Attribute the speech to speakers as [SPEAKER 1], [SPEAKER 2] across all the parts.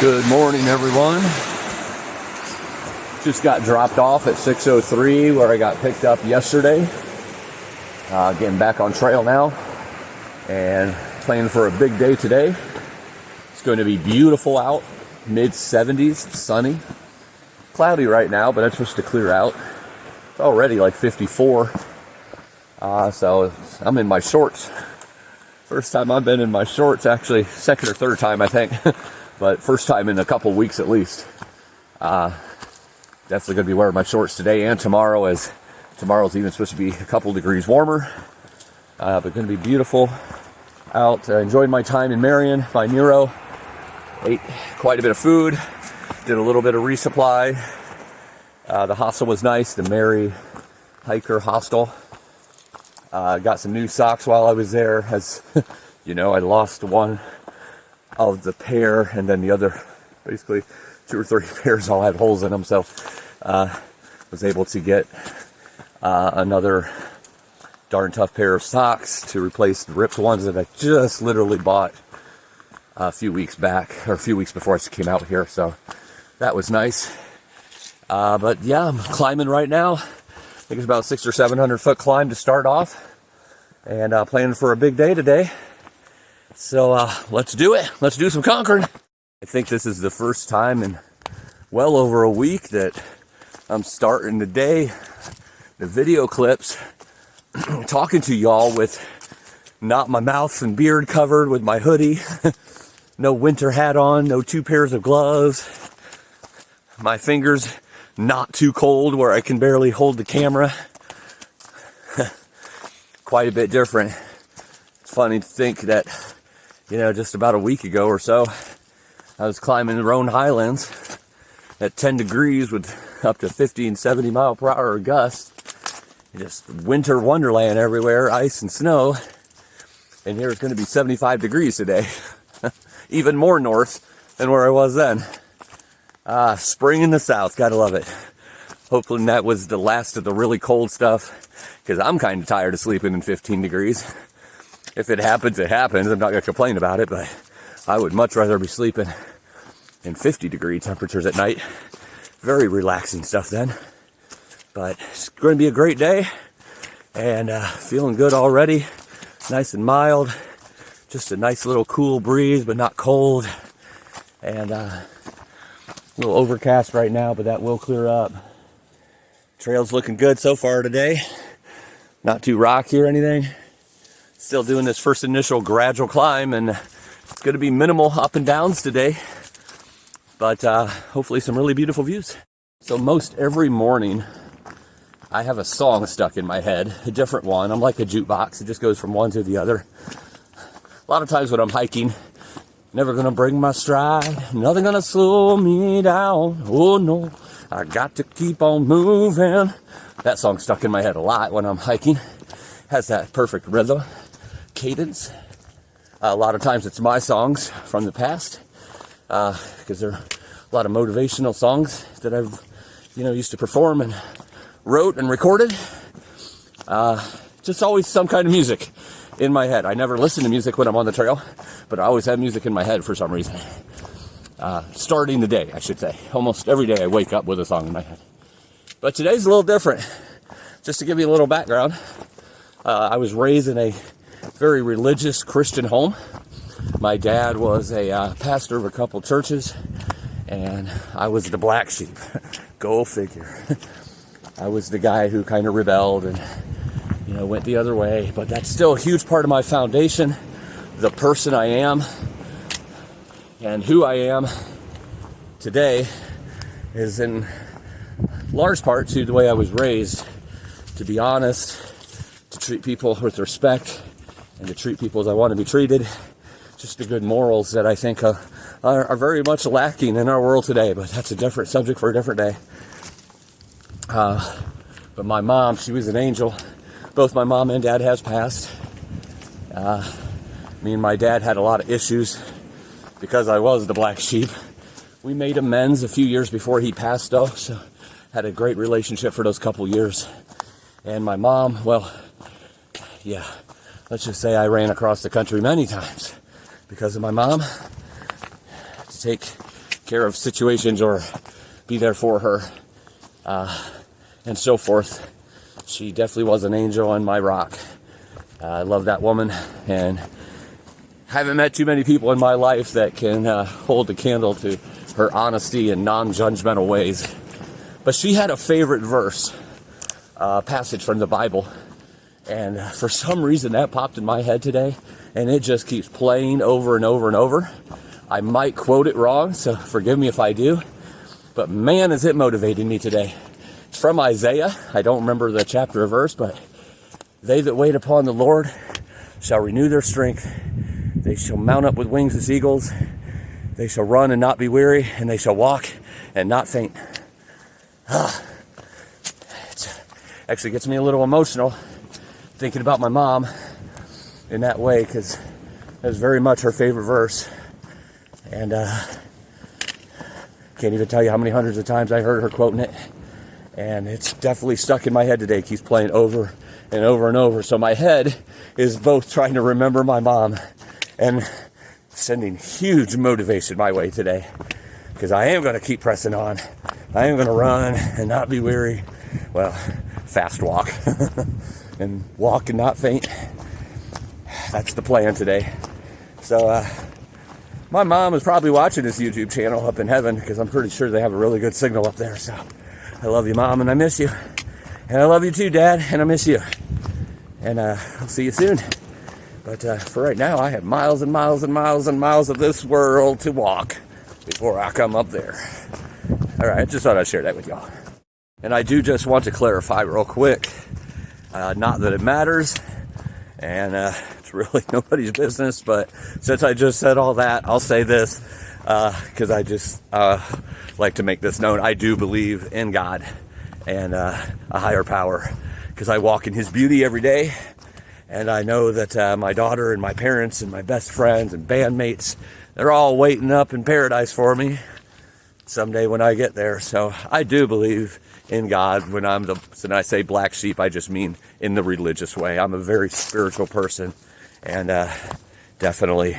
[SPEAKER 1] Good morning, everyone. Just got dropped off at 6:03 where I got picked up yesterday. Getting back on trail now and planning for a big day today. It's going to be beautiful out, mid-70s, sunny. Cloudy right now, but it's supposed to clear out. It's already like 54. So I'm in my shorts. First time I've been in my shorts, actually second or third time I think, but first time in a couple weeks at least. Definitely going to be wearing my shorts today and tomorrow, as tomorrow's even supposed to be a couple degrees warmer. But going to be beautiful out. Enjoyed my time in Marion by Nero. Ate quite a bit of food. Did a little bit of resupply. The hostel was nice, the Mary Hiker Hostel. Got some new socks while I was there. As you know, I lost one of the pair, and then the other, basically 2 or 3 pairs all had holes in them. So was able to get another darn tough pair of socks to replace the ripped ones that I just literally bought a few weeks back, or a few weeks before I came out here. So that was nice. But yeah, I'm climbing right now. I think it's about 600 or 700 foot climb to start off, and planning for a big day today. So let's do it. Let's do some conquering. I think this is the first time in well over a week that I'm starting the day, the video clips, talking to y'all with not my mouth and beard covered, with my hoodie, no winter hat on, no 2 pairs of gloves, my fingers not too cold where I can barely hold the camera. Quite a bit different. It's funny to think that, you know, just about a week ago or so, I was climbing the Roan Highlands at 10 degrees with up to 50 and 70 mile per hour gusts. Just winter wonderland everywhere, ice and snow. And here it's going to be 75 degrees today. Even more north than where I was then. Spring in the south, gotta love it. Hopefully that was the last of the really cold stuff, because I'm kind of tired of sleeping in 15 degrees. If it happens, it happens. I'm not gonna complain about it, but I would much rather be sleeping in 50 degree temperatures at night. Very relaxing stuff then. But it's going to be a great day, and feeling good already. Nice and mild. Just a nice little cool breeze, but not cold. And a little overcast right now, but that will clear up. Trail's looking good so far today. Not too rocky or anything. Still doing this first initial gradual climb, and it's going to be minimal up and downs today. But hopefully some really beautiful views. So most every morning, I have a song stuck in my head, a different one. I'm like a jukebox. It just goes from one to the other. A lot of times when I'm hiking, never gonna break my stride, nothing gonna slow me down. Oh no, I got to keep on moving. That song's stuck in my head a lot when I'm hiking. Has that perfect rhythm, cadence. A lot of times it's my songs from the past, because they're a lot of motivational songs that I've, used to perform and wrote and recorded. Just always some kind of music in my head. I never listen to music when I'm on the trail, but I always have music in my head for some reason. Starting the day, I should say. Almost every day I wake up with a song in my head. But today's a little different. Just to give you a little background, I was raised in a very religious Christian home. My dad was a pastor of a couple churches, and I was the black sheep. Go figure. I was the guy who kind of rebelled and went the other way, but that's still a huge part of my foundation, the person I am, and who I am today is in large part to the way I was raised, to be honest, to treat people with respect, and to treat people as I want to be treated. Just the good morals that I think are very much lacking in our world today, but that's a different subject for a different day. But my mom, she was an angel. Both my mom and dad has passed. Me and my dad had a lot of issues because I was the black sheep. We made amends a few years before he passed, though, so had a great relationship for those couple years. And my mom, well, yeah, let's just say I ran across the country many times because of my mom. To take care of situations or be there for her, and so forth. She definitely was an angel on my rock. I love that woman, and haven't met too many people in my life that can hold a candle to her honesty and non-judgmental ways. But she had a favorite verse, passage from the Bible, and for some reason that popped in my head today, and it just keeps playing over and over and over. I might quote it wrong, so forgive me if I do, but man, is it motivating me today. It's from Isaiah. I don't remember the chapter or verse, but they that wait upon the Lord shall renew their strength. They shall mount up with wings as eagles. They shall run and not be weary, and they shall walk and not faint. It actually gets me a little emotional thinking about my mom in that way, because that's very much her favorite verse. And can't even tell you how many hundreds of times I heard her quoting it. And it's definitely stuck in my head today. It keeps playing over and over and over. So my head is both trying to remember my mom and sending huge motivation my way today, because I am going to keep pressing on. I am going to run and not be weary. Well, fast walk and walk and not faint. That's the plan today. So my mom is probably watching this YouTube channel up in heaven, because I'm pretty sure they have a really good signal up there. So I love you, Mom, and I miss you. And I love you too, Dad, and I miss you. And I'll see you soon. But for right now, I have miles and miles and miles and miles of this world to walk before I come up there. All right, I just thought I'd share that with y'all. And I do just want to clarify real quick, not that it matters, and it's really nobody's business, but since I just said all that, I'll say this, because I just like to make this known. I do believe in God and a higher power, because I walk in His beauty every day. And I know that my daughter and my parents and my best friends and bandmates, they're all waiting up in paradise for me someday when I get there. So I do believe in God. When I say black sheep, I just mean in the religious way. I'm a very spiritual person, and definitely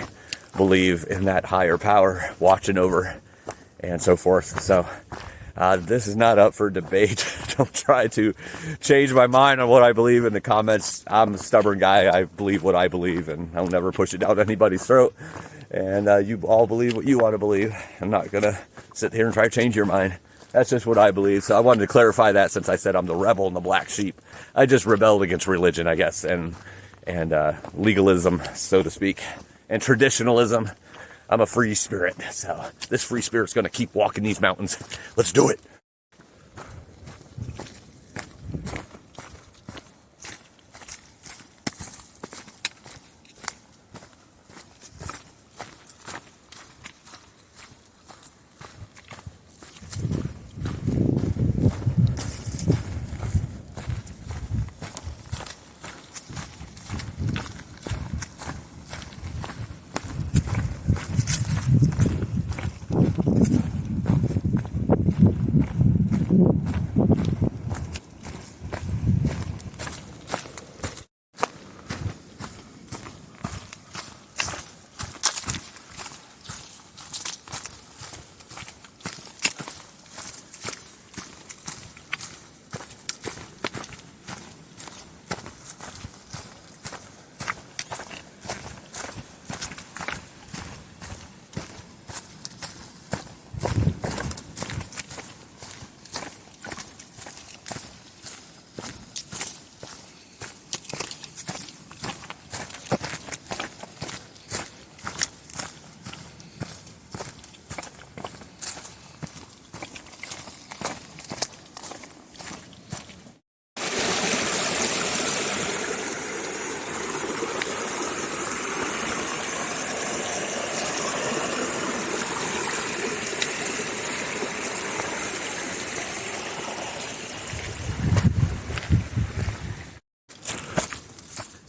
[SPEAKER 1] believe in that higher power watching over and so forth. So this is not up for debate. Don't try to change my mind on what I believe in the comments. I'm a stubborn guy. I believe what I believe, and I'll never push it down anybody's throat. And you all believe what you want to believe. I'm not going to sit here and try to change your mind. That's just what I believe. So I wanted to clarify that, since I said I'm the rebel and the black sheep. I just rebelled against religion, I guess, and legalism, so to speak, and traditionalism. I'm a free spirit, so this free spirit's going to keep walking these mountains. Let's do it.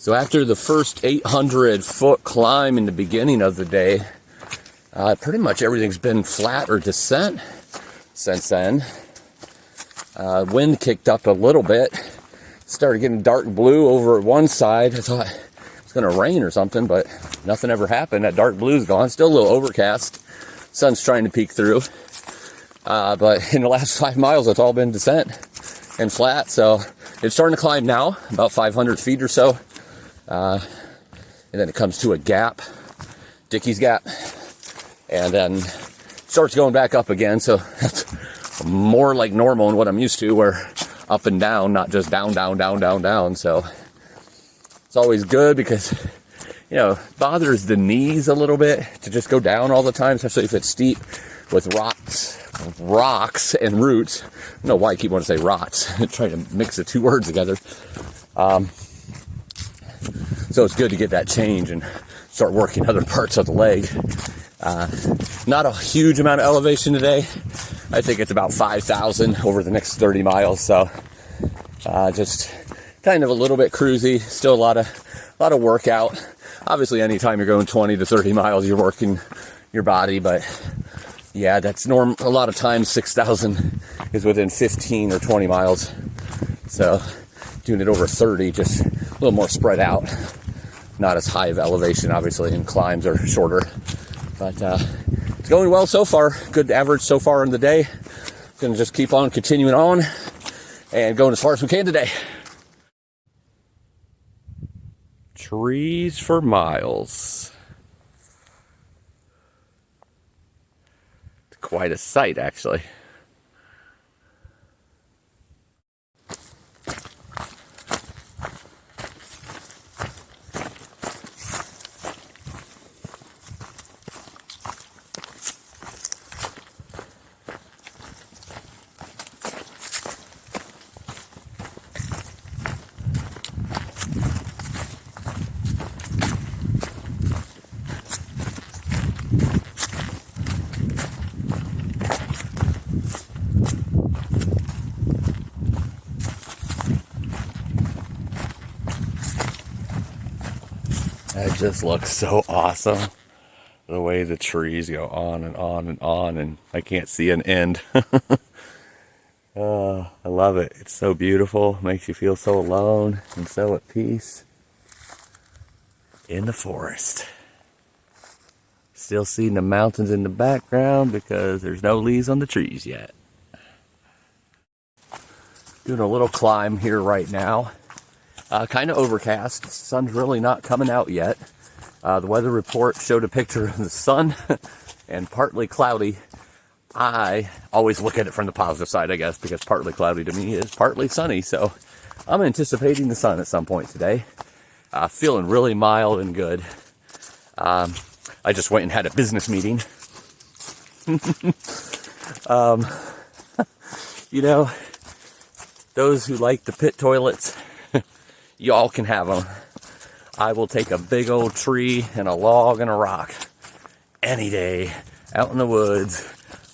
[SPEAKER 1] So after the first 800-foot climb in the beginning of the day, pretty much everything's been flat or descent since then. Wind kicked up a little bit. Started getting dark blue over at one side. I thought it was going to rain or something, but nothing ever happened. That dark blue's gone. Still a little overcast. sun's trying to peek through. But in the last 5 miles, it's all been descent and flat. So it's starting to climb now, about 500 feet or so. And then it comes to a gap, Dickey's Gap. And then starts going back up again. So that's more like normal and what I'm used to, where up and down, not just down, down, down, down, down. So it's always good because, you know, bothers the knees a little bit to just go down all the time, especially if it's steep with rocks and roots. I don't know why I keep wanting to say rocks. Trying to mix the two words together. So it's good to get that change and start working other parts of the leg. Not a huge amount of elevation today. I think it's about 5,000 over the next 30 miles. So just kind of a little bit cruisy. Still a lot of workout. Obviously, anytime you're going 20 to 30 miles, you're working your body. But yeah, that's normal. A lot of times 6,000 is within 15 or 20 miles. So doing it over 30, just a little more spread out. Not as high of elevation, obviously, and climbs are shorter. But it's going well so far. Good average so far in the day. Gonna just keep on continuing on and going as far as we can today. Trees for miles. It's quite a sight, actually. It just looks so awesome. The way the trees go on and on and on, and I can't see an end. Oh, I love it. It's so beautiful. Makes you feel so alone and so at peace in the forest. Still seeing the mountains in the background because there's no leaves on the trees yet. Doing a little climb here right now. Kind of overcast. The sun's really not coming out yet. The weather report showed a picture of the sun and partly cloudy. I always look at it from the positive side, I guess, because partly cloudy to me is partly sunny. So I'm anticipating the sun at some point today. Feeling really mild and good. I just went and had a business meeting. You know, those who like the pit toilets, y'all can have them. I will take a big old tree and a log and a rock any day out in the woods,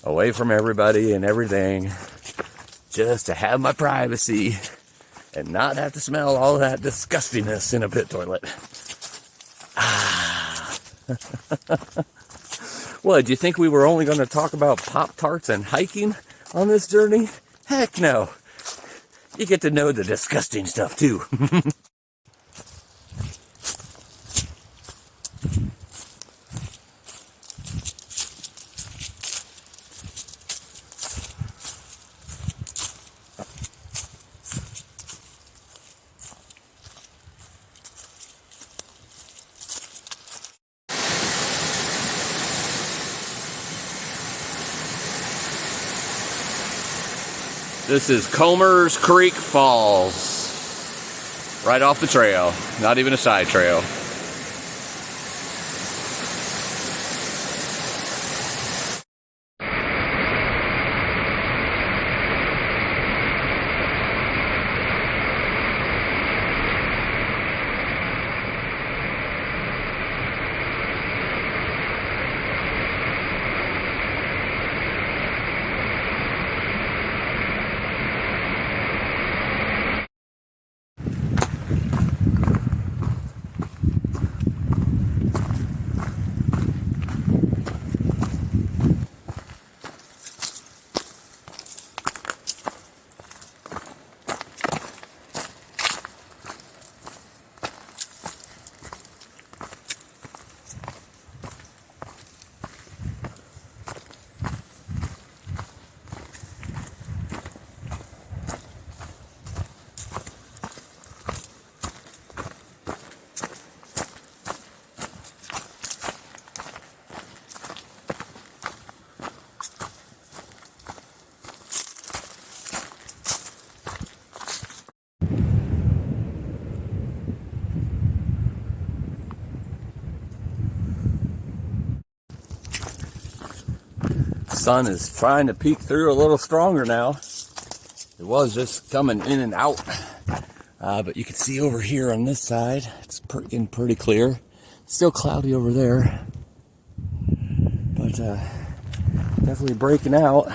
[SPEAKER 1] away from everybody and everything, just to have my privacy and not have to smell all that disgustingness in a pit toilet. What, do you think we were only going to talk about Pop-Tarts and hiking on this journey? Heck no. You get to know the disgusting stuff too. This is Comer's Creek Falls. Right off the trail. Not even a side trail. sun is trying to peek through a little stronger now. It was just coming in and out. But you can see over here on this side, it's getting pretty clear. Still cloudy over there. But definitely breaking out.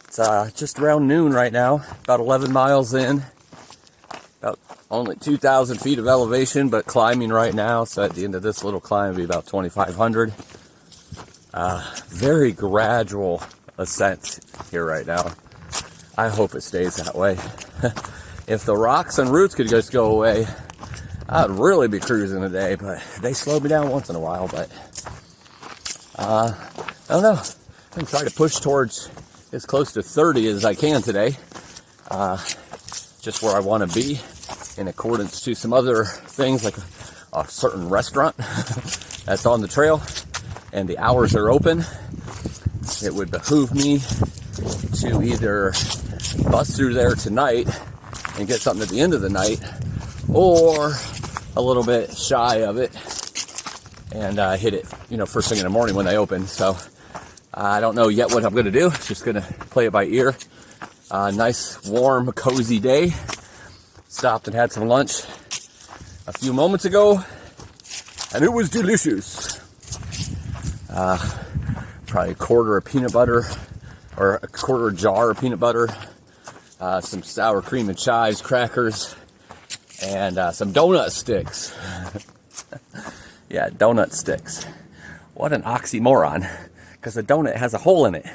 [SPEAKER 1] It's just around noon right now, about 11 miles in. About only 2,000 feet of elevation, but climbing right now. So at the end of this little climb, it'll be about 2,500. Very gradual ascent here right now. I hope it stays that way. If the rocks and roots could just go away, I'd really be cruising today, but they slow me down once in a while. But I don't know. I'm going to try to push towards as close to 30 as I can today. Just where I want to be in accordance to some other things, like a certain restaurant that's on the trail and the hours are open. It would behoove me to either bust through there tonight and get something at the end of the night, or a little bit shy of it and hit it, first thing in the morning when they open. So I don't know yet what I'm going to do. Just going to play it by ear. Nice, warm, cozy day. Stopped and had some lunch a few moments ago, and it was delicious. Probably a quarter of peanut butter, or a quarter jar of peanut butter, some sour cream and chives, crackers, and some donut sticks. Yeah, donut sticks. What an oxymoron, because a donut has a hole in it.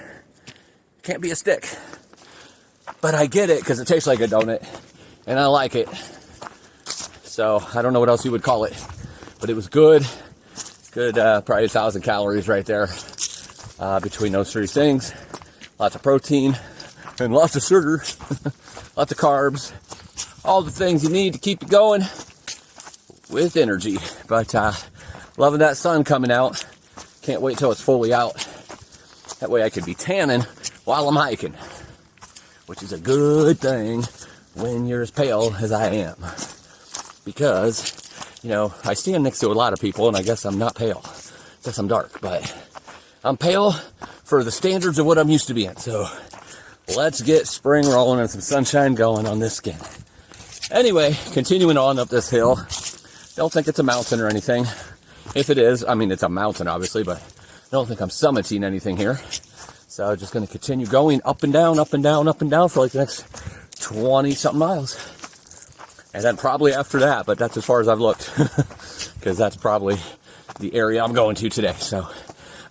[SPEAKER 1] Can't be a stick. But I get it, because it tastes like a donut, and I like it. So I don't know what else you would call it, but it was good. Good, probably 1,000 calories right there between those three things. Lots of protein and lots of sugar, lots of carbs, all the things you need to keep you going with energy. But loving that sun coming out. Can't wait till it's fully out. That way I could be tanning while I'm hiking, which is a good thing when you're as pale as I am. Because, I stand next to a lot of people, and I guess I'm not pale. I guess I'm dark, but I'm pale for the standards of what I'm used to being. So let's get spring rolling and some sunshine going on this skin. Anyway, continuing on up this hill. Don't think it's a mountain or anything. If it is, it's a mountain, obviously, but I don't think I'm summiting anything here. So just going to continue going up and down, up and down, up and down for like the next 20-something miles. And then probably after that, but that's as far as I've looked, because that's probably the area I'm going to today. So,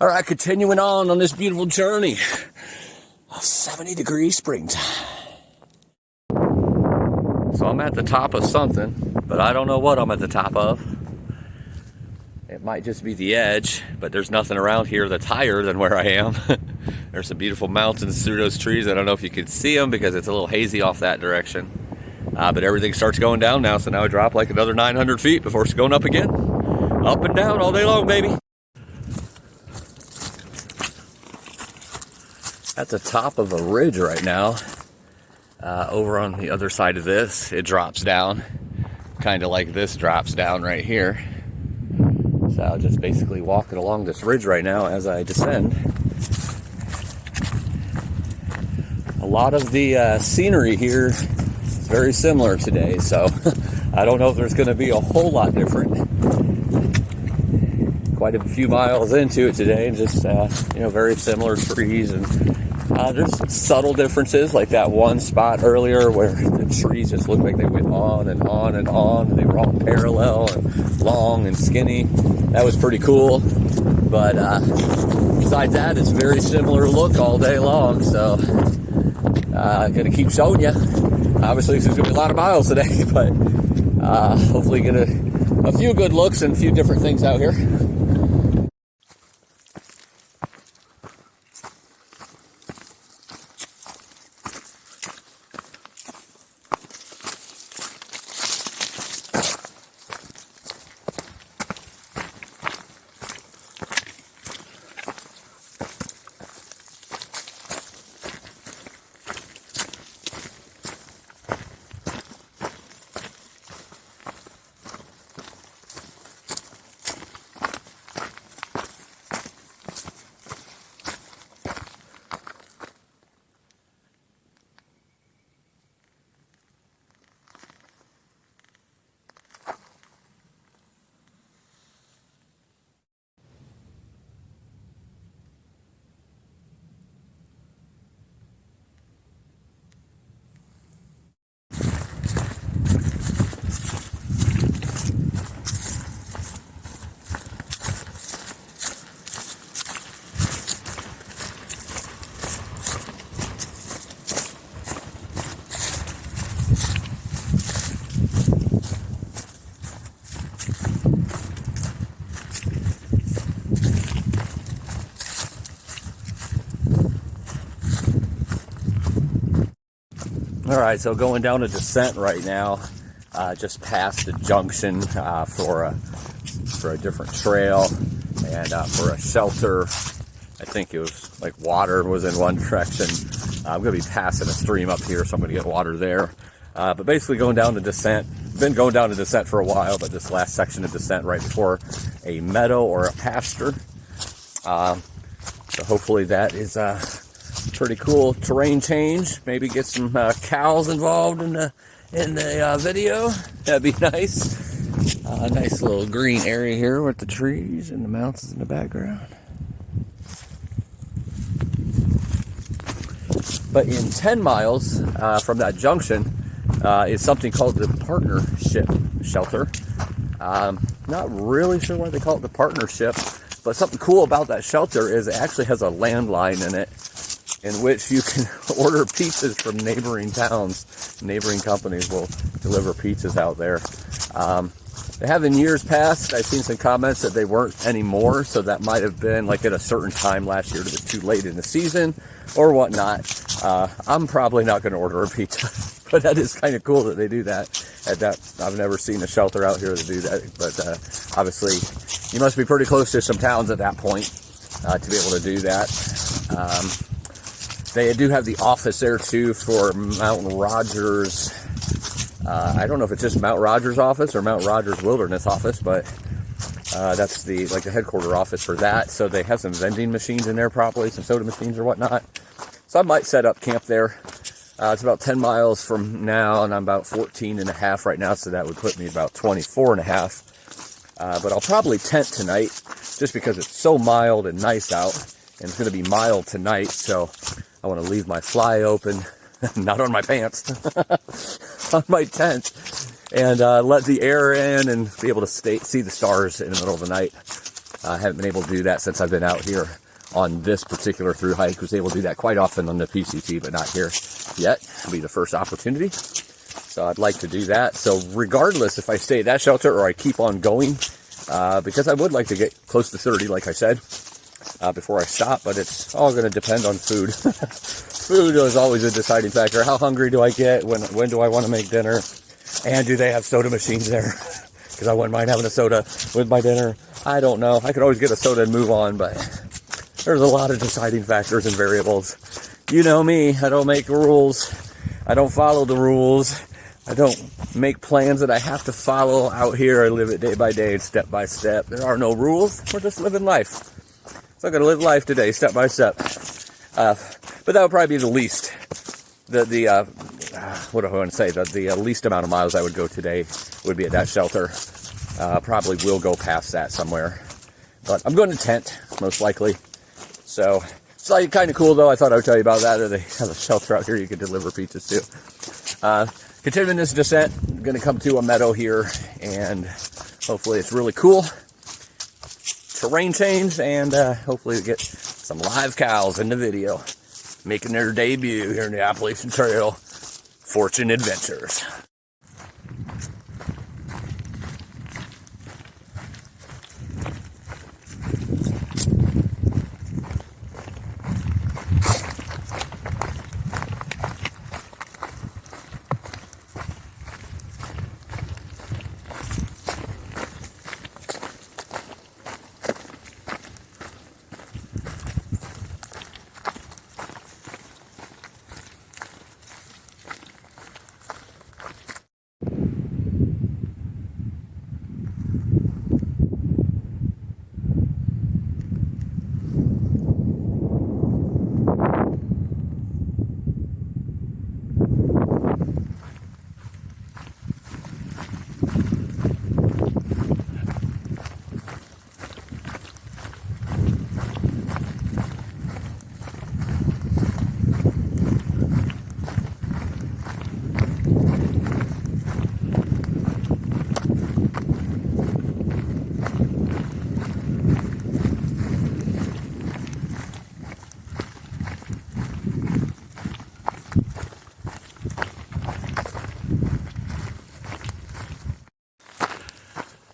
[SPEAKER 1] all right, continuing on this beautiful journey of 70-degree springtime. So I'm at the top of something, but I don't know what I'm at the top of. It might just be the edge, but there's nothing around here that's higher than where I am. There's some beautiful mountains through those trees. I don't know if you can see them because it's a little hazy off that direction. But everything starts going down now, so now I drop like another 900 feet before it's going up again. Up and down all day long, baby. At the top of a ridge right now. Over on the other side of this, it drops down. Kind of like this drops down right here. So I'll just basically walking along this ridge right now as I descend. A lot of the scenery here very similar today, so I don't know if there's going to be a whole lot different. Quite a few miles into it today, just very similar trees, and there's subtle differences, like that one spot earlier where the trees just looked like they went on and on and on, and they were all parallel and long and skinny. That was pretty cool, but besides that, it's very similar look all day long. So I'm gonna keep showing you. Obviously, there's gonna be a lot of miles today, but hopefully get a few good looks and a few different things out here. All right, so going down a descent right now, just past the junction for a different trail and for a shelter. I think it was like water was in one direction. I'm going to be passing a stream up here, so I'm going to get water there. But basically going down the descent. Been going down the descent for a while, but this last section of descent right before a meadow or a pasture. So hopefully that is pretty cool terrain change. Maybe get some cows involved in the video. That'd be nice. Nice little green area here with the trees and the mountains in the background. But in 10 miles from that junction is something called the Partnership Shelter. Not really sure why they call it the Partnership, but something cool about that shelter is it actually has a landline in it, in which you can order pizzas from neighboring towns. Neighboring companies will deliver pizzas out there. They have in years past. I've seen some comments that they weren't anymore, so that might have been like at a certain time last year, it was too late in the season or whatnot. I'm probably not going to order a pizza, but that is kind of cool that they do that. I've never seen a shelter out here to do that, but obviously you must be pretty close to some towns at that point to be able to do that. They do have the office there too for Mount Rogers. I don't know if it's just Mount Rogers office or Mount Rogers Wilderness office, but that's the headquarter office for that. So they have some vending machines in there, probably some soda machines or whatnot. So I might set up camp there. It's about 10 miles from now, and I'm about 14 and a half right now, so that would put me about 24 and a half. But I'll probably tent tonight just because it's so mild and nice out, and it's going to be mild tonight, so I want to leave my fly open, not on my pants, on my tent, and let the air in and be able to see the stars in the middle of the night. I haven't been able to do that since I've been out here on this particular Thru-Hike. Was able to do that quite often on the PCT, but not here yet. It'll be the first opportunity. So I'd like to do that. So regardless if I stay at that shelter or I keep on going, because I would like to get close to 30, like I said, before I stop, but it's all going to depend on food. Food is always a deciding factor. How hungry do I get? When do I want to make dinner? And do they have soda machines there? Because I wouldn't mind having a soda with my dinner. I don't know. I could always get a soda and move on, but there's a lot of deciding factors and variables. You know me. I don't make rules. I don't follow the rules. I don't make plans that I have to follow out here. I live it day by day, step by step. There are no rules. We're just living life. So I'm going to live life today, step by step. But that would probably be the least. What do I want to say? The least amount of miles I would go today would be at that shelter. Probably will go past that somewhere. But I'm going to tent, most likely. So it's like kind of cool, though. I thought I would tell you about that. They have a shelter out here you can deliver pizzas to. Continuing this descent, I'm going to come to a meadow here, and hopefully it's really cool. Terrain change, and hopefully we get some live cows in the video, making their debut here in the Appalachian Trail Fortune Adventures.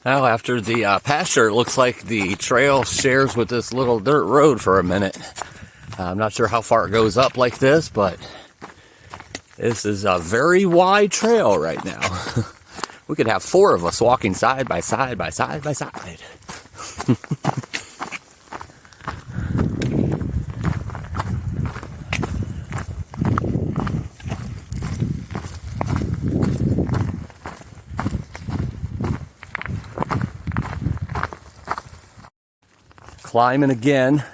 [SPEAKER 1] Now, after the pasture, it looks like the trail shares with this little dirt road for a minute. I'm not sure how far it goes up like this, but this is a very wide trail right now. We could have 4 of us walking side by side by side by side. Climbing again.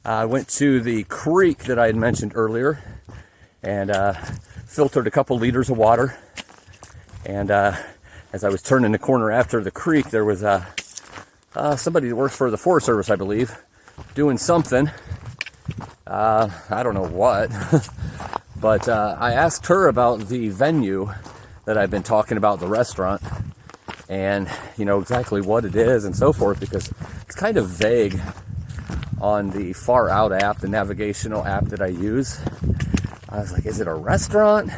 [SPEAKER 1] I went to the creek that I had mentioned earlier and filtered a couple liters of water. And as I was turning the corner after the creek, there was somebody that works for the Forest Service, I believe, doing something. I don't know what. But I asked her about the venue that I've been talking about, the restaurant, and you know exactly what it is and so forth, because it's kind of vague on the Far Out app, the navigational app that I use. I was like, is it a restaurant?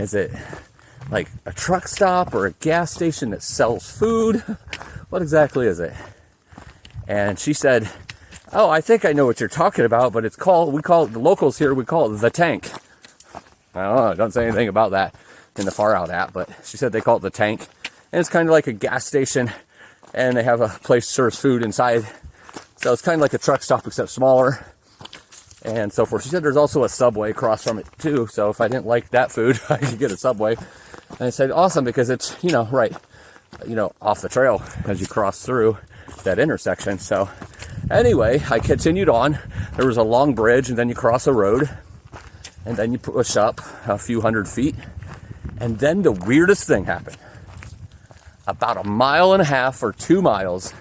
[SPEAKER 1] Is it like a truck stop or a gas station that sells food? What exactly is it? And she said, oh, I think I know what you're talking about, but the locals here, we call it the Tank. I don't know, it doesn't say anything about that in the Far Out app, but she said they call it the Tank. And it's kind of like a gas station, and they have a place that serves food inside. So it's kind of like a truck stop, except smaller, and so forth. She said there's also a Subway across from it too, so if I didn't like that food, I could get a Subway. And I said, awesome, because it's, right, off the trail as you cross through that intersection. So anyway, I continued on. There was a long bridge, and then you cross a road, and then you push up a few hundred feet, and then the weirdest thing happened. About 1.5 miles or 2 miles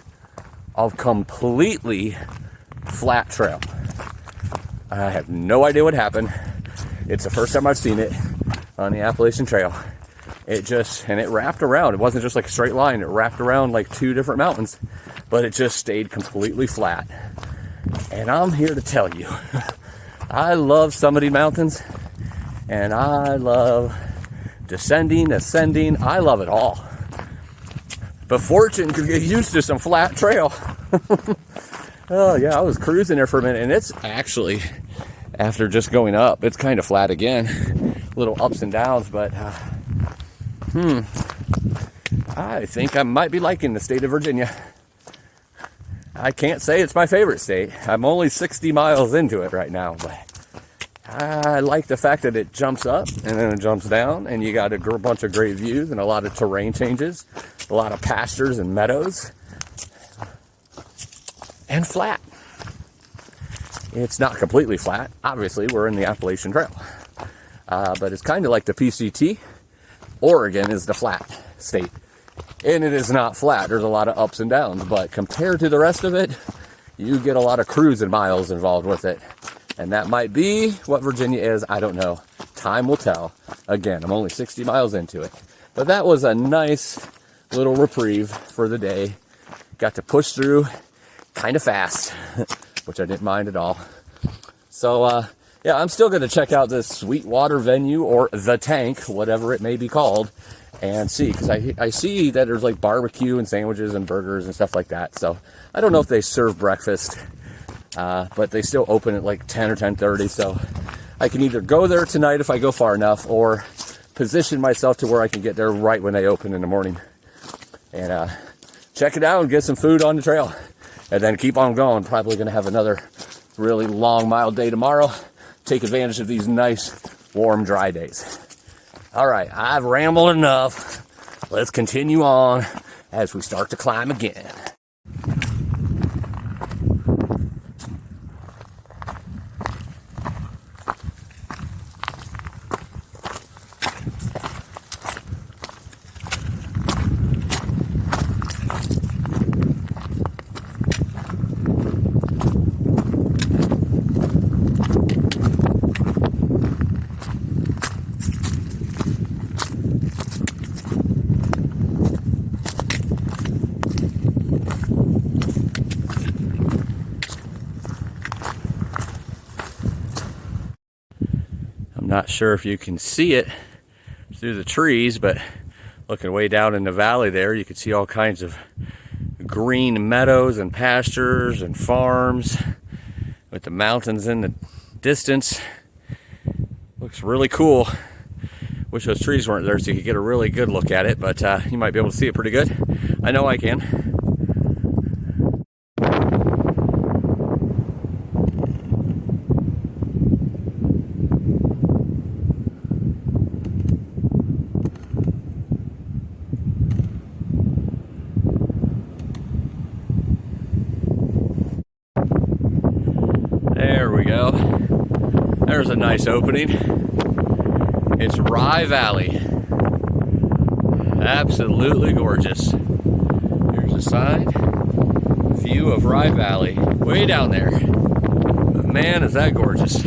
[SPEAKER 1] of completely flat trail. I have no idea what happened. It's the first time I've seen it on the Appalachian Trail. It wrapped around. It wasn't just like a straight line. It wrapped around like 2 different mountains, but it just stayed completely flat. And I'm here to tell you, I love summiting mountains, and I love descending, ascending. I love it all. But Fortune could get used to some flat trail. Oh yeah, I was cruising there for a minute, and it's actually, after just going up, it's kind of flat again. Little ups and downs, but I think I might be liking the state of Virginia. I can't say it's my favorite state. I'm only 60 miles into it right now, but I like the fact that it jumps up and then it jumps down, and you got a bunch of great views and a lot of terrain changes, a lot of pastures and meadows, and flat. It's not completely flat. Obviously, we're in the Appalachian Trail, but it's kind of like the PCT. Oregon is the flat state, and it is not flat. There's a lot of ups and downs, but compared to the rest of it, you get a lot of cruising miles involved with it. And that might be what Virginia is. I don't know. Time will tell. Again, I'm only 60 miles into it. But that was a nice little reprieve for the day. Got to push through kind of fast, which I didn't mind at all. So, yeah, I'm still going to check out this Sweetwater venue, or the Tank, whatever it may be called, and see. Because I see that there's like barbecue and sandwiches and burgers and stuff like that. So I don't know if they serve breakfast. But they still open at like 10 or 10:30, so I can either go there tonight if I go far enough, or position myself to where I can get there right when they open in the morning, and check it out and get some food on the trail, and then keep on going. Probably going to have another really long, mild day tomorrow. Take advantage of these nice, warm, dry days. All right, I've rambled enough. Let's continue on as we start to climb again. Not sure if you can see it through the trees, but Looking way down in the valley there, you can see all kinds of green meadows and pastures and farms with the mountains in the distance. Looks really cool. Wish those trees weren't there so you could get a really good look at it, but you might be able to see it pretty good. I know I can. There we go. There's a nice opening. It's Rye Valley. Absolutely gorgeous. Here's a side view of Rye Valley, way down there. But man, is that gorgeous.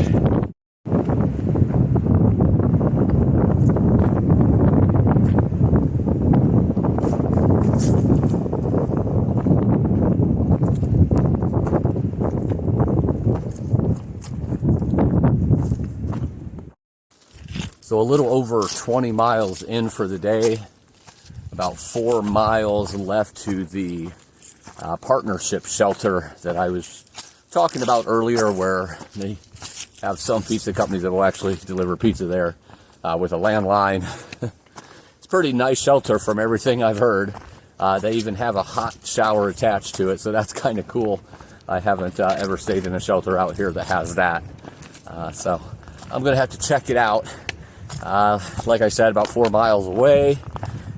[SPEAKER 1] So a little over 20 miles in for the day, about 4 miles left to the partnership shelter that I was talking about earlier, where they have some pizza companies that will actually deliver pizza there with a landline. It's a pretty nice shelter from everything I've heard. They even have a hot shower attached to it, so that's kind of cool. I haven't ever stayed in a shelter out here that has that. So I'm going to have to check it out. Like I said, about 4 miles away.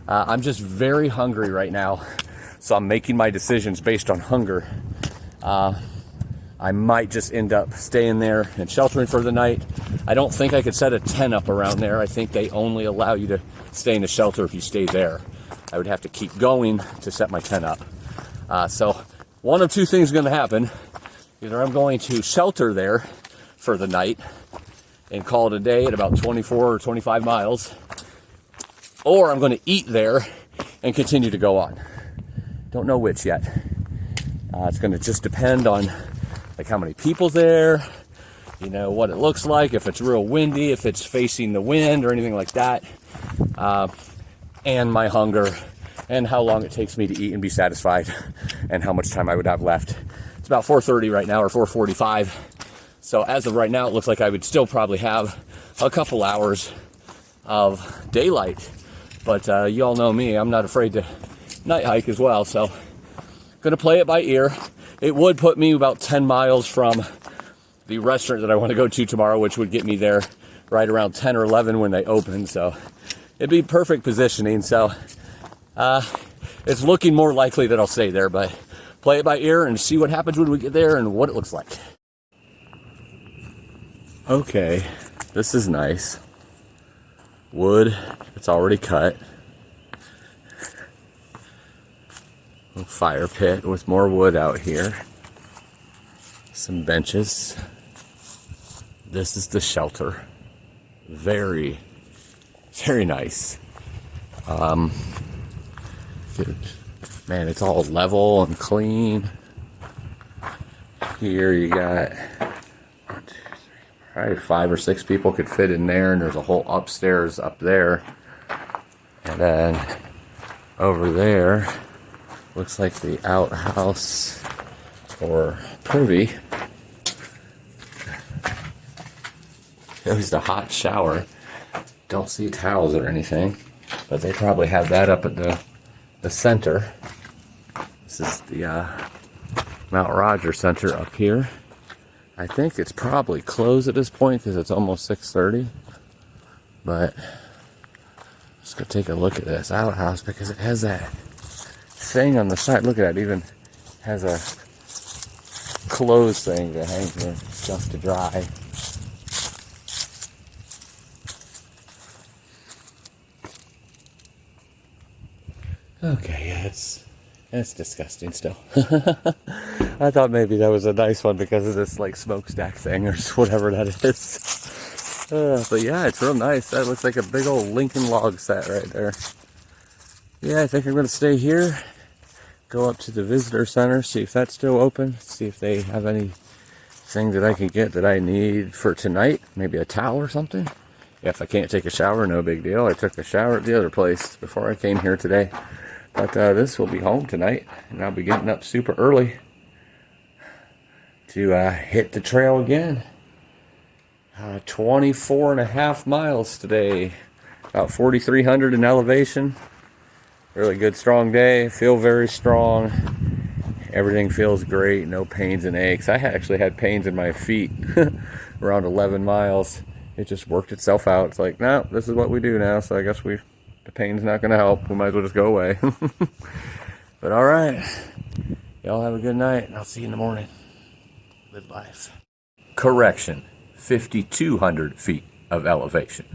[SPEAKER 1] I'm just very hungry right now, so I'm making my decisions based on hunger. I might just end up staying there and sheltering for the night. I don't think I could set a tent up around there. I think they only allow you to stay in the shelter if you stay there. I would have to keep going to set my tent up. So one of two things is going to happen. Either I'm going to shelter there for the night and call it a day at about 24 or 25 miles, or I'm going to eat there and continue to go on. Don't know which yet. It's going to just depend on like how many people there, you know, what it looks like, if it's real windy, if it's facing the wind or anything like that, and my hunger and how long it takes me to eat and be satisfied and how much time I would have left. It's about 4:30 right now, or 4:45. So as of right now, it looks like I would still probably have a couple hours of daylight. But you all know me, I'm not afraid to night hike as well. So gonna play it by ear. It would put me about 10 miles from the restaurant that I want to go to tomorrow, which would get me there right around 10 or 11 when they open. So it'd be perfect positioning. So it's looking more likely that I'll stay there, but play it by ear and see what happens when we get there and what it looks like. Okay, this is nice. Wood, it's already cut. A fire pit with more wood out here. Some benches. This is the shelter. Very, very nice. Man, it's all level and clean. Here you got probably 5 or 6 people could fit in there, and there's a whole upstairs up there. And then over there looks like the outhouse or privy. There's the hot shower. Don't see towels or anything, but they probably have that up at the center. This is the Mount Roger Center up here. I think it's probably closed at this point because it's almost 6:30. But let's go take a look at this outhouse because it has that thing on the side. Look at that, it even has a clothes thing to hang your stuff to dry. Okay, yeah, it's disgusting still. I thought maybe that was a nice one because of this like smokestack thing or whatever that is. But yeah, it's real nice. That looks like a big old Lincoln log set right there. Yeah, I think I'm going to stay here. Go up to the visitor center, see if that's still open. See if they have anything that I can get that I need for tonight. Maybe a towel or something. If I can't take a shower, no big deal. I took a shower at the other place before I came here today. But this will be home tonight, and I'll be getting up super early to hit the trail again. 24 and a half miles today, about 4,300 in elevation. Really good, strong day. Feel very strong. Everything feels great. No pains and aches. I actually had pains in my feet around 11 miles. It just worked itself out. It's like, no, this is what we do now. So I guess the pain's not going to help. We might as well just go away. But all right. Y'all have a good night, and I'll see you in the morning. Live life. Correction, 5,200 feet of elevation.